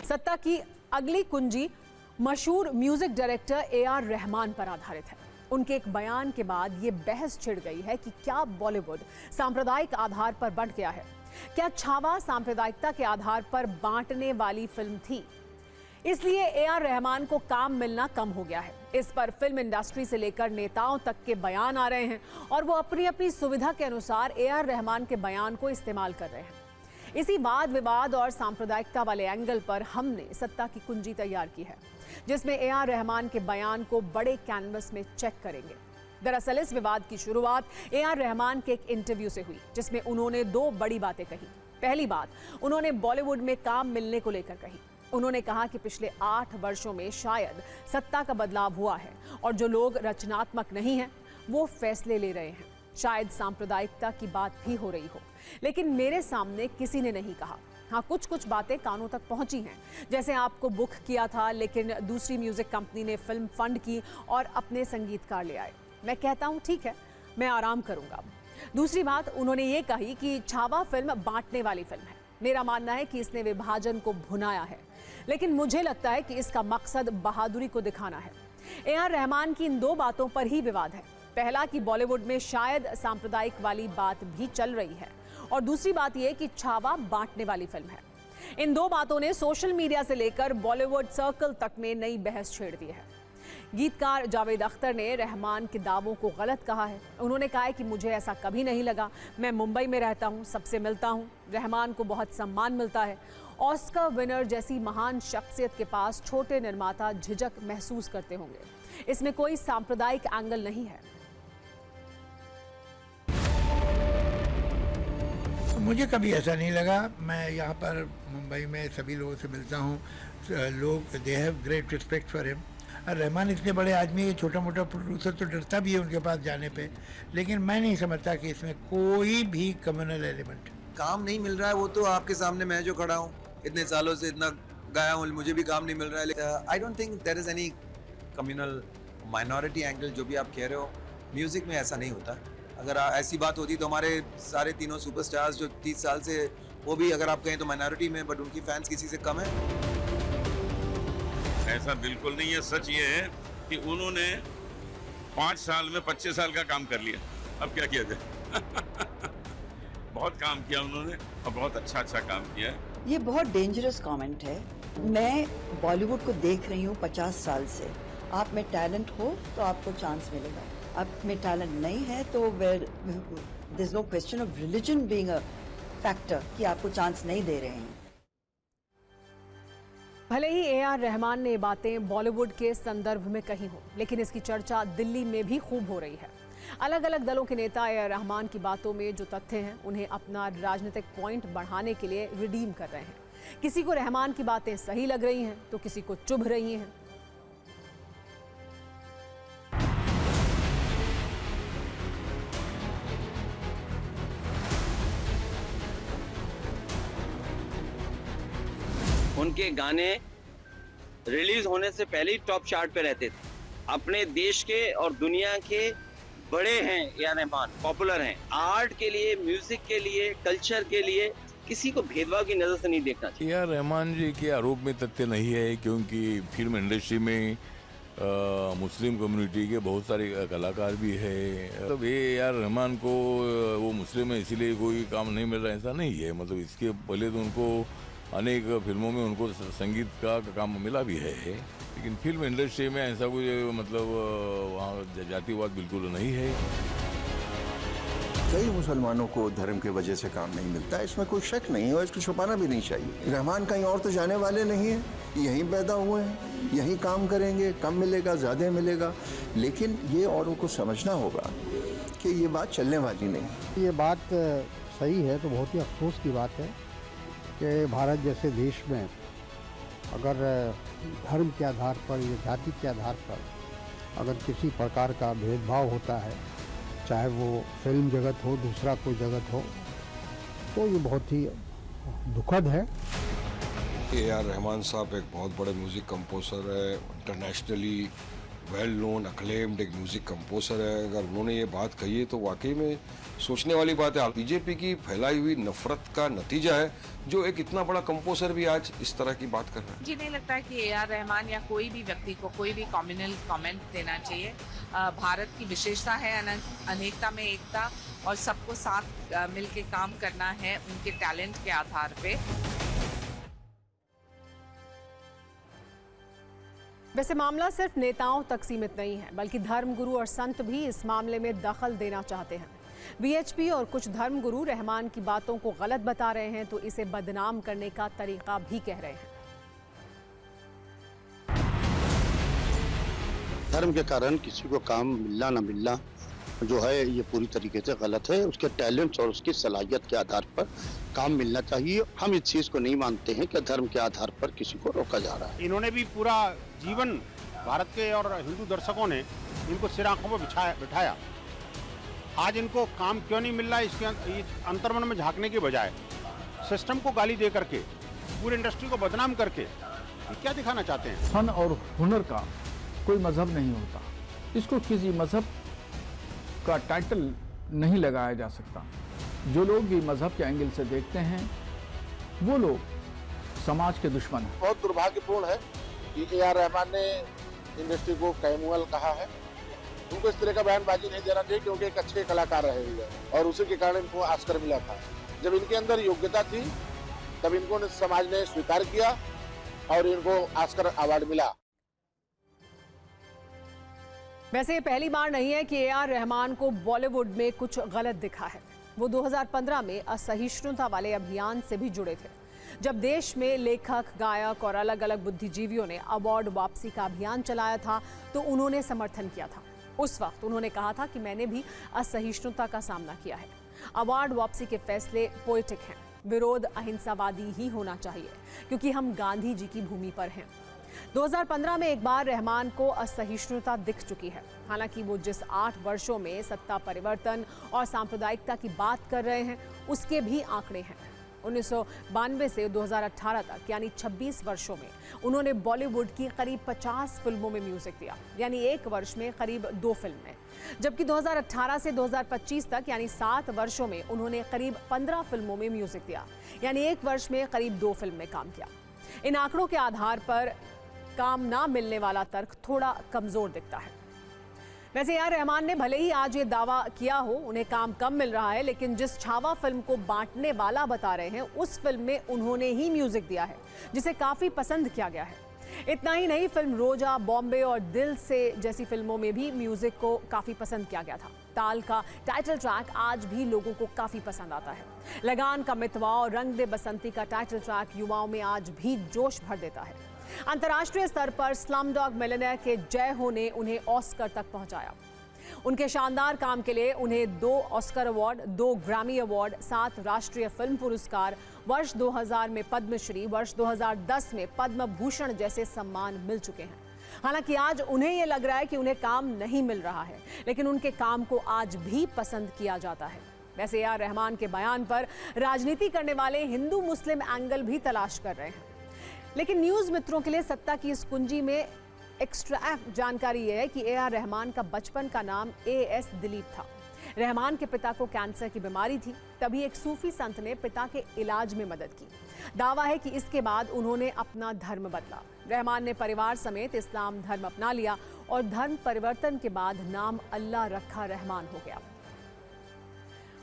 सत्ता की अगली कुंजी मशहूर म्यूजिक डायरेक्टर ए.आर. रहमान पर आधारित है। उनके एक बयान के बाद ये बहस छिड़ गई है कि क्या बॉलीवुड सांप्रदायिक आधार पर बंट गया है। क्या छावा सांप्रदायिकता के आधार पर बांटने वाली फिल्म थी, इसलिए ए.आर. रहमान को काम मिलना कम हो गया है। इस पर फिल्म इंडस्ट्री से लेकर नेताओं तक के बयान आ रहे हैं और वो अपनी अपनी सुविधा के अनुसार ए.आर. रहमान के बयान को इस्तेमाल कर रहे हैं। इसी वाद विवाद और सांप्रदायिकता वाले एंगल पर हमने सत्ता की कुंजी तैयार की है, जिसमें ए.आर. रहमान के बयान को बड़े कैनवस में चेक करेंगे। दरअसल इस विवाद की शुरुआत ए.आर. रहमान के एक इंटरव्यू से हुई, जिसमें उन्होंने दो बड़ी बातें कही। पहली बात उन्होंने बॉलीवुड में काम मिलने को लेकर कही। उन्होंने कहा कि पिछले 8 वर्षों में शायद सत्ता का बदलाव हुआ है और जो लोग रचनात्मक नहीं हैं वो फैसले ले रहे हैं। शायद सांप्रदायिकता की बात भी हो रही हो, लेकिन मेरे सामने किसी ने नहीं कहा। हाँ, कुछ बातें कानों तक पहुंची हैं, जैसे आपको बुक किया था लेकिन दूसरी म्यूजिक कंपनी ने फिल्म फंड की और अपने संगीतकार ले आए। मैं कहता हूं ठीक है, मैं आराम करूंगा। दूसरी बात उन्होंने ये कही कि छावा फिल्म बांटने वाली फिल्म है। मेरा मानना है कि इसने विभाजन को भुनाया है, लेकिन मुझे लगता है कि इसका मकसद बहादुरी को दिखाना है। ए.आर. रहमान की इन दो बातों पर ही विवाद है। पहला कि बॉलीवुड में शायद सांप्रदायिक वाली बात भी चल रही है, और दूसरी बात यह कि छावा बांटने वाली फिल्म है। इन दो बातों ने सोशल मीडिया से लेकर बॉलीवुड सर्कल तक में नई बहस छेड़ दी है। गीतकार जावेद अख्तर ने रहमान के दावों को गलत कहा है। उन्होंने कहा है कि मुझे ऐसा कभी नहीं लगा, मैं मुंबई में रहता हूं, सबसे मिलता हूं, रहमान को बहुत सम्मान मिलता है। ऑस्कर विनर जैसी महान शख्सियत के पास छोटे निर्माता झिझक महसूस करते होंगे। इसमें कोई सांप्रदायिक एंगल नहीं है। मुझे कभी ऐसा नहीं लगा। मैं यहाँ पर मुंबई में सभी लोगों से मिलता हूँ। लोग they have great respect for him. Rahman इतने बड़े आदमी है, छोटा मोटा प्रोड्यूसर तो डरता भी है उनके पास जाने पे, लेकिन मैं नहीं समझता कि इसमें कोई भी कम्युनल एलिमेंट। काम नहीं मिल रहा है वो तो आपके सामने मैं जो खड़ा हूँ, इतने सालों से इतना गाया हूँ, मुझे भी काम नहीं मिल रहा है। I don't think there is any communal minority angle जो भी आप कह रहे हो। म्यूजिक में ऐसा नहीं होता। अगर ऐसी बात होती तो हमारे सारे तीनों सुपरस्टार्स जो 30 साल से, वो भी अगर आप कहें तो माइनॉरिटी में, बट उनकी फैंस किसी से कम है। ऐसा बिल्कुल नहीं है। सच ये है कि उन्होंने 5 साल में 25 साल का काम कर लिया। अब क्या किया जाए। बहुत काम किया उन्होंने और बहुत अच्छा काम किया है। ये बहुत डेंजरस कमेंट है। मैं बॉलीवुड को देख रही हूँ 50 साल से। आप में टैलेंट हो तो आपको चांस मिलेगा, आप में टैलेंट नहीं है तो there is no question of religion being a factor कि आपको चांस नहीं दे रहे हैं। भले ही ए.आर. रहमान ने ये बातें बॉलीवुड के संदर्भ में कही हो, लेकिन इसकी चर्चा दिल्ली में भी खूब हो रही है। अलग अलग दलों के नेता ए.आर. रहमान की बातों में जो तथ्य हैं उन्हें अपना राजनीतिक पॉइंट बढ़ाने के लिए रिडीम कर रहे हैं। किसी को रहमान की बातें सही लग रही हैं तो किसी को चुभ रही हैं। उनके गाने रिलीज होने से पहले ही टॉप चार्ट पे रहते थे। अपने देश के और दुनिया के बड़े हैं ए.आर. रहमान, पॉपुलर हैं। आर्ट के लिए, म्यूजिक के लिए, कल्चर के लिए किसी को भेदभाव की नजर से नहीं देखना चाहिए। ए.आर. रहमान जी के आरोप में तथ्य नहीं है, क्योंकि फिल्म इंडस्ट्री में मुस्लिम कम्युनिटी के बहुत सारे कलाकार भी है। मतलब ए.आर. रहमान को वो मुस्लिम है इसीलिए कोई काम नहीं मिल रहा है, ऐसा नहीं है। मतलब इसके पहले तो उनको अनेक फिल्मों में उनको संगीत का काम मिला भी है, लेकिन फिल्म इंडस्ट्री में ऐसा कोई मतलब वहाँ जातिवाद बिल्कुल नहीं है। कई मुसलमानों को धर्म के वजह से काम नहीं मिलता है, इसमें कोई शक नहीं है और इसको छुपाना भी नहीं चाहिए। रहमान कहीं और तो जाने वाले नहीं हैं, यहीं पैदा हुए हैं, यहीं काम करेंगे, कम मिलेगा ज़्यादा मिलेगा, लेकिन ये औरों को समझना होगा कि ये बात चलने वाली नहीं। ये बात सही है तो बहुत ही अफसोस की बात है कि भारत जैसे देश में अगर धर्म के आधार पर या जाति के आधार पर अगर किसी प्रकार का भेदभाव होता है, चाहे वो फिल्म जगत हो, दूसरा कोई जगत हो, तो ये बहुत ही दुखद है। ए.आर. रहमान साहब एक बहुत बड़े म्यूज़िक कंपोजर है, इंटरनेशनली वेल नोन अक्लेम्ड एक म्यूजिक कंपोजर है। अगर उन्होंने ये बात कही है तो वाकई में सोचने वाली बात है। बीजेपी की फैलाई हुई नफरत का नतीजा है जो एक इतना बड़ा कंपोजर भी आज इस तरह की बात कर रहा है। मुझे नहीं लगता है कि ए.आर. रहमान या कोई भी व्यक्ति को कोई भी कम्युनल कमेंट देना चाहिए। भारत की विशेषता है अनेकता में एकता, और सबको साथ मिलके काम करना है उनके टैलेंट के आधार पे। वैसे मामला सिर्फ नेताओं तक सीमित नहीं है, बल्कि धर्मगुरु और संत भी इस मामले में दखल देना चाहते हैं। वीएचपी और कुछ धर्मगुरु रहमान की बातों को गलत बता रहे हैं तो इसे बदनाम करने का तरीका भी कह रहे हैं। धर्म के कारण किसी को काम मिलना न मिलना जो है ये पूरी तरीके से गलत है। उसके टैलेंट और उसकी सलाहियत के आधार पर काम मिलना चाहिए। हम इस चीज को नहीं मानते हैं कि धर्म के आधार पर किसी को रोका जा रहा है। इन्होंने भी पूरा जीवन भारत के और हिंदू दर्शकों ने इनको सिर आंखों पर बिठाया। आज इनको काम क्यों नहीं मिल रहा है, इसके अंतर्मन में झांकने के बजाय सिस्टम को गाली दे करके पूरी इंडस्ट्री को बदनाम करके क्या दिखाना चाहते हैं? फन और हुनर का कोई मजहब नहीं होता, इसको किसी मजहब का टाइटल नहीं लगाया जा सकता। जो लोग भी मजहब के एंगल से देखते हैं वो लोग समाज के दुश्मन हैं। बहुत दुर्भाग्यपूर्ण है कि ए.आर. रहमान ने इंडस्ट्री को कैमुअल कहा है। उनको इस तरह का बयानबाजी नहीं देना चाहिए क्योंकि एक अच्छे कलाकार रहे हुए हैं और उसी के कारण इनको ऑस्कर मिला था। जब इनके अंदर योग्यता थी तब इनको समाज ने स्वीकार किया और इनको ऑस्कर अवार्ड मिला। वैसे ये पहली बार नहीं है कि ए.आर. रहमान को बॉलीवुड में कुछ गलत दिखा है। वो 2015 में असहिष्णुता वाले अभियान से भी जुड़े थे, जब देश में लेखक, गायक और अलग अलग बुद्धिजीवियों ने अवार्ड वापसी का अभियान चलाया था तो उन्होंने समर्थन किया था। उस वक्त उन्होंने कहा था कि मैंने भी असहिष्णुता का सामना किया है। अवार्ड वापसी के फैसले पोएटिक हैं। विरोध अहिंसावादी ही होना चाहिए क्योंकि हम गांधी जी की भूमि पर हैं। 2015 में एक बार रहमान को असहिष्णुता दिख चुकी है। हालांकि वो जिस 8 वर्षों में सत्ता परिवर्तन और सांप्रदायिकता की बात कर रहे हैं उसके भी आंकड़े हैं। 1992 से 2018 तक यानी 26 वर्षों में उन्होंने बॉलीवुड की करीब 50 फिल्मों में म्यूजिक दिया, यानी एक वर्ष में करीब 2 फिल्में। जबकि 2018 से 2025 तक यानी 7 वर्षों में उन्होंने करीब 15 फिल्मों में म्यूजिक दिया, यानी एक वर्ष में करीब 2 फिल्म में काम किया। इन आंकड़ों के आधार पर काम ना मिलने वाला तर्क थोड़ा कमजोर दिखता है। वैसे ए.आर. रहमान ने भले ही आज ये दावा किया हो उन्हें काम कम मिल रहा है, लेकिन जिस छावा फिल्म को बांटने वाला बता रहे हैं उस फिल्म में उन्होंने ही म्यूजिक दिया है जिसे काफी पसंद किया गया है। इतना ही नहीं, फिल्म रोजा, बॉम्बे और दिल से जैसी फिल्मों में भी म्यूजिक को काफी पसंद किया गया था। ताल का टाइटल ट्रैक आज भी लोगों को काफी पसंद आता है। लगान का मितवा और रंग दे बसंती का टाइटल ट्रैक युवाओं में आज भी जोश भर देता है। अंतर्राष्ट्रीय स्तर पर स्लमडॉग मिलियनेयर के जय हो ने उन्हें ऑस्कर तक पहुंचाया। उनके शानदार काम के लिए उन्हें 2 ऑस्कर अवार्ड, 2 ग्रैमी अवार्ड, 7 राष्ट्रीय फिल्म पुरस्कार, वर्ष 2000 में पद्मश्री, वर्ष 2010 में पद्म भूषण जैसे सम्मान मिल चुके हैं। हालांकि आज उन्हें यह लग रहा है कि उन्हें काम नहीं मिल रहा है, लेकिन उनके काम को आज भी पसंद किया जाता है। वैसे ए.आर. रहमान के बयान पर राजनीति करने वाले हिंदू मुस्लिम एंगल भी तलाश कर रहे हैं, लेकिन न्यूज मित्रों के लिए सत्ता की इस कुंजी में एक्स्ट्रा जानकारी यह है कि ए.आर. रहमान का बचपन का नाम A.S. दिलीप था। रहमान के पिता को कैंसर की बीमारी थी, तभी एक सूफी संत ने पिता के इलाज में मदद की। दावा है कि इसके बाद उन्होंने अपना धर्म बदला। रहमान ने परिवार समेत इस्लाम धर्म अपना लिया और धर्म परिवर्तन के बाद नाम अल्लाह रखा रहमान हो गया।